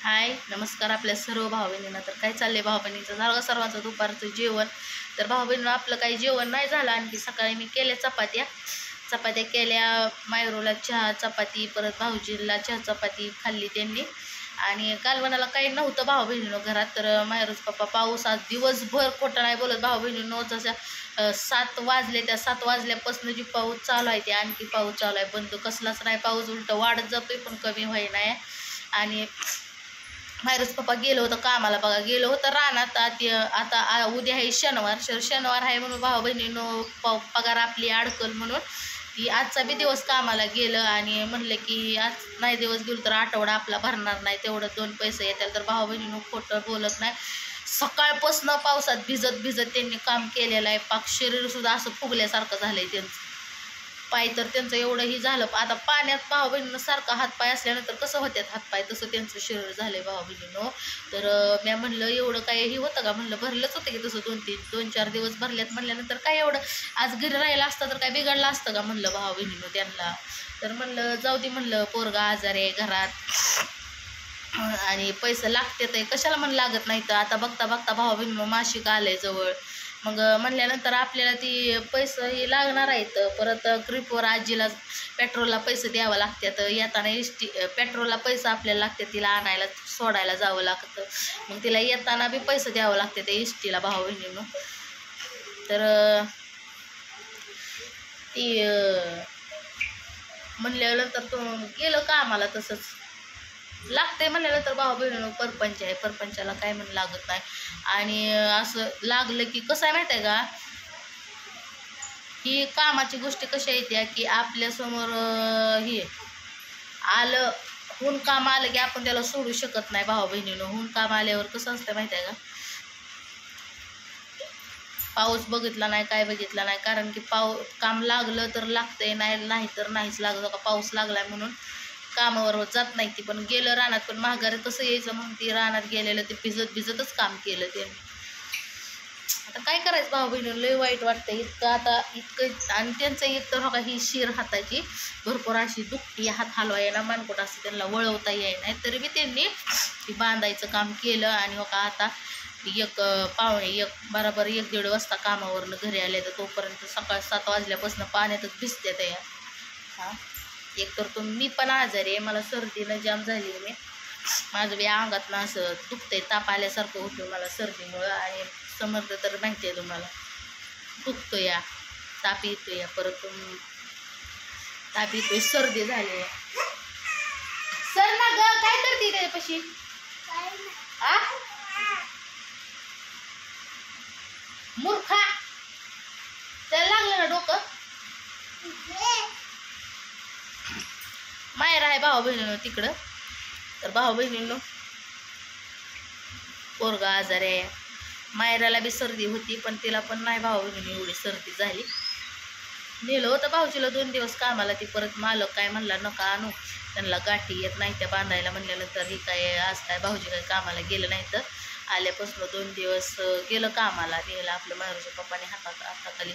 हाय नमस्कार आपल्या सर्व भाऊ बहिणींना. तर काय चाललंय भाऊ बहिणीचं? झालं सर्वांचं दुपारचं जेवण. तर भाऊ बहिणीनं आपलं काही जेवण नाही झालं आणखी. सकाळी मी केल्या चपात्या केल्या, मायरूला चहा चपाती, परत भाऊजीला चहा चपाती खाल्ली त्यांनी. आणि कालवणाला काही नव्हतं भाऊ बहिणीनं घरात. तर मायरूच पप्पा पाऊस आज दिवसभर खोटं नाही बोलत भाऊ बहिणीनं. जशा 7 वाजले, त्या 7 वाजल्यापासून जी पाऊस चालू आहे ते आणखी पाऊस चालू आहे. बंद कसलाच नाही, पाऊस उलटं वाढत जातोय पण कमी होई नाही. आणि मायरूच पप्पा गेलो होतं कामाला बघा, गेलो होतं रानात. आता उद्या आहे शनिवार आहे म्हणून भाऊ बहिणीनं पगार आपली अडकल म्हणून ती आजचा बी दिवस कामाला गेलं. आणि म्हणलं की आज नाही दिवस गेलो तर आठवडा आपला भरणार नाही, तेवढं 2 पैसे येतील. तर भाऊ बहिणीनं खोटं बोलत नाही. सकाळपासून पावसात भिजत त्यांनी काम केलेलं आहे. पाक शरीरसुद्धा असं फुगल्यासारखं झालं आहे त्यांचं. पाय तर त्यांचं एवढंही झालं. आता पाण्यात भाऊ बहिणीनं सारखा हातपाय असल्यानंतर कसं होत्यात हातपाय, तसं त्यांचं शरीर झालंय भाऊ बहिणीनं. तर मी म्हणलं एवढं काही होतं का, म्हणलं भरलंच होतं की तसं 2-4 दिवस भरल्यात म्हणल्यानंतर काय एवढं आज घरी राहिलं असतं तर काय बिघडलं असतं का म्हणलं भाऊ बहिणीनं त्यांना. तर म्हणलं जाऊ दे, म्हणलं पोरगा आजार आहे घरात आणि पैसे लागतात, कशाला म्हणून लागत नाही. तर आता बघता भाऊ बहिणीनं मासिक आलंय जवळ. मग म्हणल्यानंतर आपल्याला ती पैसे लागणार आहेत. परत ट्रिपवर आजीला पेट्रोलला पैसे द्यावं लागतात, येताना पेट्रोलला पैसे आपल्याला लागतात, तिला आणायला सोडायला जावं लागतं. मग तिला येताना बी पैसे द्यावं लागतात एसटीला भाऊ बहिणीनं. तर ती म्हणल्यानंतर तो गेलं कामाला, तसंच लागतंय म्हणल्यानंतर भाऊ बहिणीनं परपंच आहे, परपंचाला काय म्हणून लागत नाही. आणि असं लागलं की कसं आहे माहिती आहे का, ही कामाची गोष्टी कशा येत्या की आपल्यासमोर हे आलं, होऊन काम आलं की आपण त्याला सोडू शकत नाही भाऊ बहिणीनं. होऊन काम आल्यावर कसं असतं माहिती आहे का, पाऊस बघितला नाही काय बघितला नाही, कारण की काम लागलं तर लागतंय, नाही तर नाहीच लागलं. का पाऊस लागलाय म्हणून कामावर जात नाही ती. पण गेलं रानात, पण माघारी कसं यायचं म्हणून ती रानात गेलेलं ते भिजतच काम केलं त्यांनी. आता काय करायचं भाऊ बहिणीनं, लय वाईट वाटतं इतकं. आणि त्यांचं एक तर हो का, ही शिर हाताची भरपूर अशी दुखती, हात हलवा येईना, मानकोट असं त्यांना वळवता येई नाही, तरी बी त्यांनी ती बांधायचं काम केलं. आणि हो का आता बरोबर 1-1:30 वाजता कामावरनं घरी आले. तर तोपर्यंत सकाळ 7 वाजल्यापासून पाण्यातच भिजत्यात या. हां, एक तर मी पण आजारी आहे, मला सर्दीनं जाम झाली आहे. माझं बी अंगातनं असं दुखतंय, ताप आल्यासारखं होतं मला सर्दीमुळं. आणि समर्थ तर माहिती आहे तुम्हाला, दुखतो या, ताप येतो या, परत ताप येतोय, सर्दी झाली आहे. सर ना ग, काय करते त्याच्यापाशी? मूर्खा, त्याला लागलं ना डोकं. माहेर आहे भाऊ बहिणीनं तिकडं. तर भाऊ बहिणीनं पोरगा आजार आहे. मायराला बी सर्दी होती, पण तिला पण नाही भाऊ बहिणीने एवढी सर्दी झाली. नेलं होतं भाऊजीला 2 दिवस कामाला. ती परत मालक काय म्हणला नका आणू, त्यांना गाठी येत नाही त्या बांधायला. म्हणल्यानंतर ही काय आज काय भाऊजी काय कामाला गेलं नाही, तर आल्यापासून 2 दिवस गेलं कामाला. नेलं आपलं मायरूच्या पप्पाने हाताखाली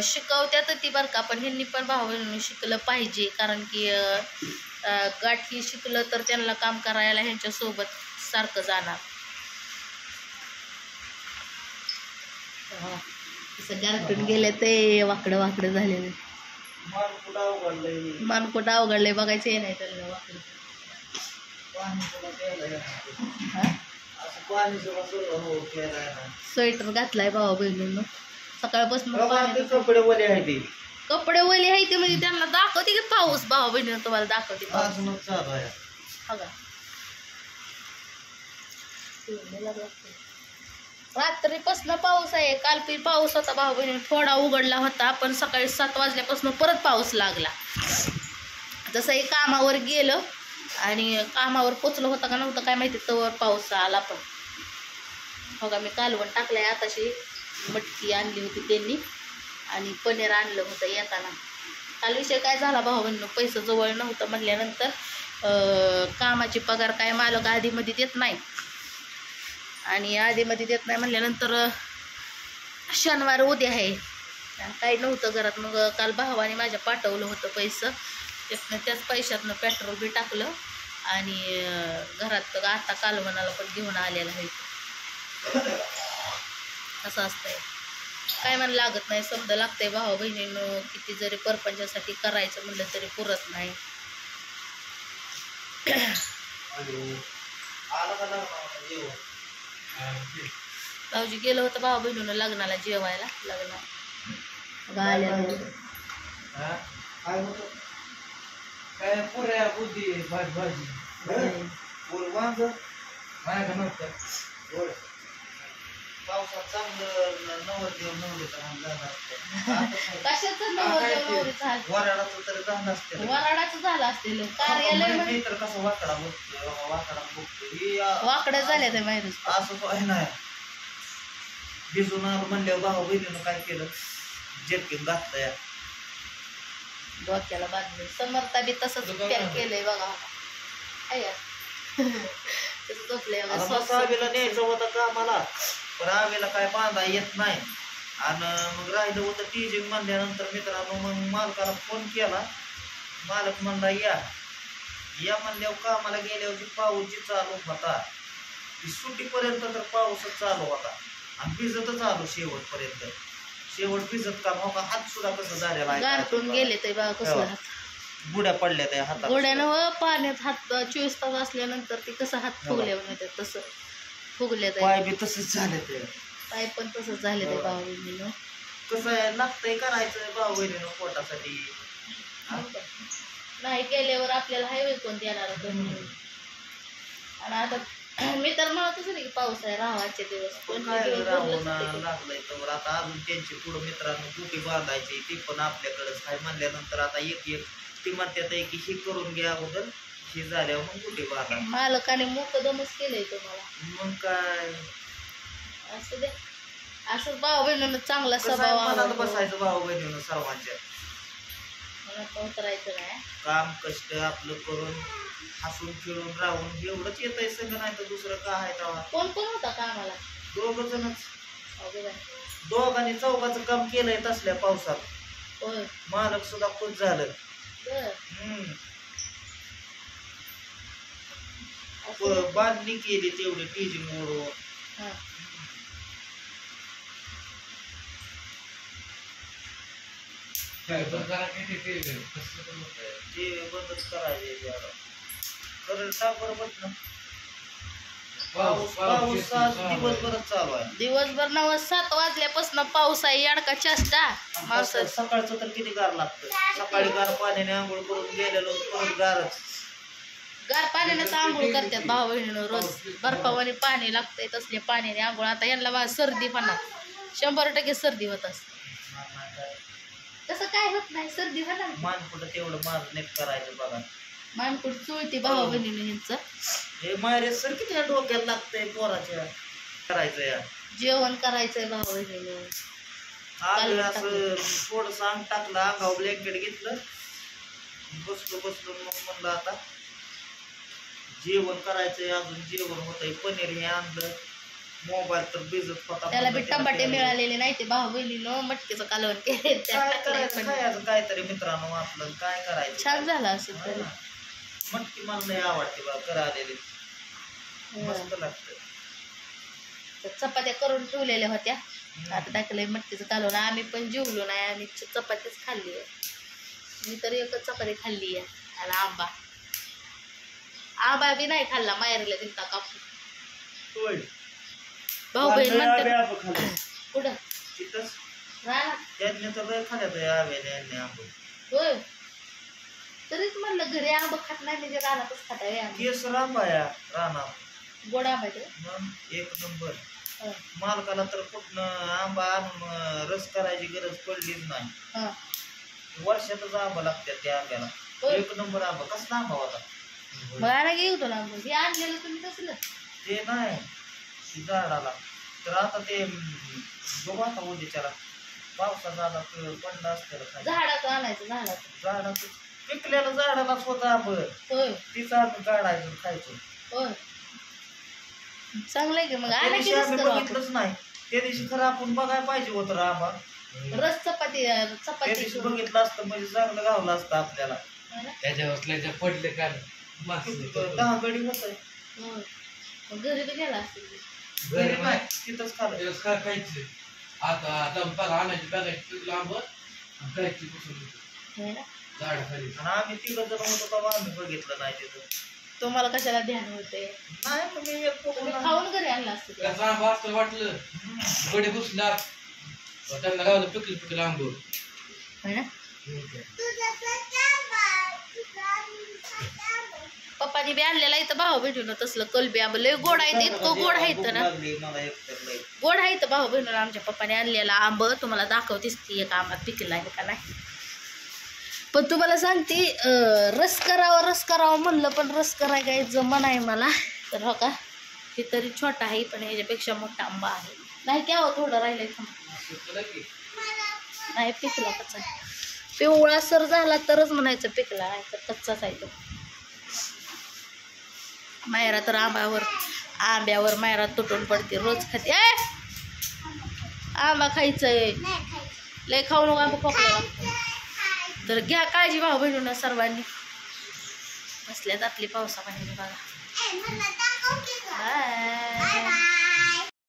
शिकवत्यात ती बरं का. पण ह्यांनी पण भाऊ बहिणीने शिकलं पाहिजे, कारण की गाठी शिकलं तर त्यांना काम करायला ह्यांच्यासोबत सारखं जाणार. कसं गारटून गेले ते वाकडं झालेलं, मानकोट अवघडलंय, बघायचं आहे नाही त्याला वाकडं. स्वेटर घातलाय भाऊ बहिणीनं सकाळपासून. कपडे ओले आहे ते, म्हणजे त्यांना दाखवते की पाऊस. भाऊ बहिणीनं तुम्हाला दाखवते पाऊस. रात्रीपासून पाऊस आहे. काल बी पाऊस होता भाऊ बहिणी, थोडा उघडला होता, पण सकाळी 7 वाजल्यापासून परत पाऊस लागला. जसंही कामावर गेलं आणि कामावर पोचलं होतं का नव्हतं काय माहिती, तवर पाऊस आला. पण हो का, मी कालवण टाकलंय. आताशी मटकी आणली होती त्यांनी आणि पनीर आणलं होतं येताना. काल विषय काय झाला भाऊ बहिणीनं, पैसे जवळ नव्हतं म्हणल्यानंतर कामाची पगार काय मालक आधीमध्ये देत नाही. आणि आधीमध्ये देत नाही म्हणल्यानंतर शनिवार उद्या आहे, काही नव्हतं घरात. मग काल भावाने माझ्या पाठवलं होतं पैसे, त्याच पैशातनं पेट्रोल बी टाकलं आणि घरात आता कालवणाला पण घेऊन आलेला आहे. असं असतंय, काय मला लागत नाही, शब्द लागतंय भाऊ बहिणीनं. किती जरी परपंचासाठी करायचं म्हणलं तरी पुरत नाही. भाऊजी गेलं होतं भाऊ बहिणीनं लग्नाला जेवायला. काय पुऱ्या बुद्धी भाजी पावसात चांगलं वराडाचं तर झालं असते, वराडाचं झालं असतील कार्यालय तर कसं वाकडा बघतोय वाकडा बघतोय वाकडं झाले ते माहिती. असं आहे ना, भिजून आलं म्हणल्यावर भाऊ बहिणीनं काय केलं, जेटकीन घातलं डोक्याला बांधले. समर्था बी तसंच पॅक केलंय बघा. झोपले आवेला न्यायचं होतं कामाला, पण आवेला काय बांधा येत नाही. आणि मग राहिलं होतं टीचिंग म्हणल्यानंतर मित्रांनो मग मालकाला फोन केला. मालक म्हणला या म्हणल्यावर कामाला गेल्यावर पाऊस चालू होता, सुट्टीपर्यंत तर पाऊसच चालू होता आणि भिजतच आलो शेवटपर्यंत. शेवट भिजत काम हो का, हात सुद्धा कसं झालेला आहे, गारटून गेले ते बघा कसं हात गुड्या पडल्या त्या हातात. गुड्यानं पाण्यात हात 24 तास असल्यानंतर ते कसं हात फुगल्यावर येतात तसं फुगले. पाय बी तसंच झाले ते, पाय पण तसंच झाले ते भाऊ बहिणीनं. कसं आहे लागतंय करायचं भाऊ बहिणीनं पोटासाठी. नाही केल्यावर आपल्याला हायवे कोण देणार होतं म्हणून. आणि आता मी तर म्हणतच नाही की पाऊस आहे राहायचे दिवस, पण काय लागलंय तर आता अजून त्यांची पुढं मित्रांनो गुटी बांधायची ती पण आपल्याकडेच आहे म्हणल्यानंतर आता एक ती म्हणतात की ही करून घ्या अगोदर, ही झाल्यावर मग गुटी बांधा. मालकाने मुकदमच केलंय तुम्हाला, मग काय असं दे. असं भाऊ बहिणीनं चांगला स्वभाव बसायचं भाऊ बहिणीनं सर्वांच्या, उतरायचं नाही. काम कष्ट आपलं करून हसून खेळून राहून एवढंच येतंय सगळं, नाही तर दुसरं काय आहे तेव्हा. कोण कोण होता कामाला? 2 जणच, दोघांनी चौघाचं काम केलंय तसल्या पावसात. होय, मालक सुद्धा खुश झालं. बांधणी केली तेवढी टीचिंग मोडून. ते बंदच करायचे पाऊस दिवसभरच चालू आहे. दिवसभर 7 वाजल्यापासून पाऊस आहे. याडका चेष्टा. सकाळचं तर किती गार लागतं. सकाळी गार पाण्याने आंघोळ करून गेलेलो परत गारच. गार पाण्यानेच आंघोळ करतात भाऊ बहिणीनं रोज. बर्फावाने पाणी लागतंय तसले पाण्याने आंघोळ. आता यांना मला सर्दी म्हणा 100% सर्दी होत असते. तसं काय होत नाही, सर्दी होणार. मानकुटं तेवढं माझं नीट करायचं बघा. मानकुट चुळती भाऊ बहिणीनं ह्यांचं. हे मायरे सर किती डोक्याला लागतंय पोराच्या. करायचं या जेवण करायचंय भाऊ बहिणीनं. असं थोडंसं अंग टाकलं, अंगावर ब्लँकेट घेतलं, बसलो मग म्हणलं आता जेवण करायचंय. अजून जेवण होतंय. पनीर हे आणलं. मोबाईल तर भिजत होता. त्याला बी टमाटे मिळालेले नाही ते भाऊ बहिणीनं मटकीचं कालवण केले. काहीतरी मित्रांनो आपलं काय करायचं. छान झालं असं तरी. मटकी मला नाही आवडते बा करालेली, मस्त लागतं. चपात्या करून ठेवलेल्या होत्या. आता टाकलंय मटकीचं कालवण. आम्ही पण जेवलो नाही, आम्ही चपातीच खाल्ली आहे. मी तर एकच चपाती खाल्ली आहे. आणि आंबा बी नाही खाल्ला, माहेरला दिलता कापून. भाऊ बहीण म्हणतात कुठं होय. तरीच म्हणलं घरी आंबा खात नाही म्हणजे रानातच खाताय. गोड आंबा एक नंबर. मालकाला तर कुठनं आंबा आणून रस करायची गरज पडलीच नाही. वर्षातच आंबा लागतात त्या आंब्याला. एक नंबर आंबा. कसला आंबा होता मला घेऊ तो आंबा. हे आणलेलं तुम्ही कसलं ते नाही झाडाला. तर आता ते बघू आता उद्याच्याला पावसा झाला पडला असते झाडाचं आणायचं. झाडाचं पिकलेलं झाडालाच होतं आंब. तीच आम्ही काढायचं खायचो. होय, चांगलं आहे की. मग आम्ही बघितलंच नाही त्या दिवशी. खरं आपण बघायला पाहिजे होतं आंबा. रस चपाती त्या दिवशी बघितलं असतं म्हणजे चांगलं गावलं असतं आपल्याला. त्याच्यावर पडले काल 10 गडी होत आहे. होय. मग घरी बी गेला असेल. घरी नाही तिथंच खाल्लं. होय ना? आणि आम्ही तिघं जण होतो तेव्हा आम्ही बघितलं नाही तिथं. तुम्हाला कशाला ध्यान होते? नाही तुम्ही एक तुम्ही कोकण खाऊन घरी आणला असतं. वाटलं गडी घुसला त्यांना गावलं पिकलं आंबो. होय ना? पप्पानी बी आणलेला इथं भाऊ बहिणीनं तसलं कलबी आंबा लय गोड आहे इतकं गोड आहे ना. लागली मला एकतर लई. गोड आहे तर भाऊ बहिणीनं आमच्या पप्पाने आणलेला आंब तुम्हाला दाखवतेच ती एक आंबा पिकला आहे का नाही. पण तुम्हाला सांगते रस करावं म्हणलं पण रस कराय काय जमन आहे मला. तर हो का हे तरी छोटा आहे पण ह्याच्यापेक्षा मोठा आंबा आहे. नाही क्या हो थोडं राहिलंय नाही पिकला कच्चा. पिवळा सर झाला तरच म्हणायचं पिकला आहे तर कच्चाच आहे तो. मायरा तर आंब्यावर मायरा तुटून पडते रोज खाते. आंबा खायचंय लय खाऊ नको आंबा खोकला लागतो. तर घ्या काळजी भाऊ बहिणींना सर्वांनी. बसल्यात आपली पावसापाण्याने बघा. बाय.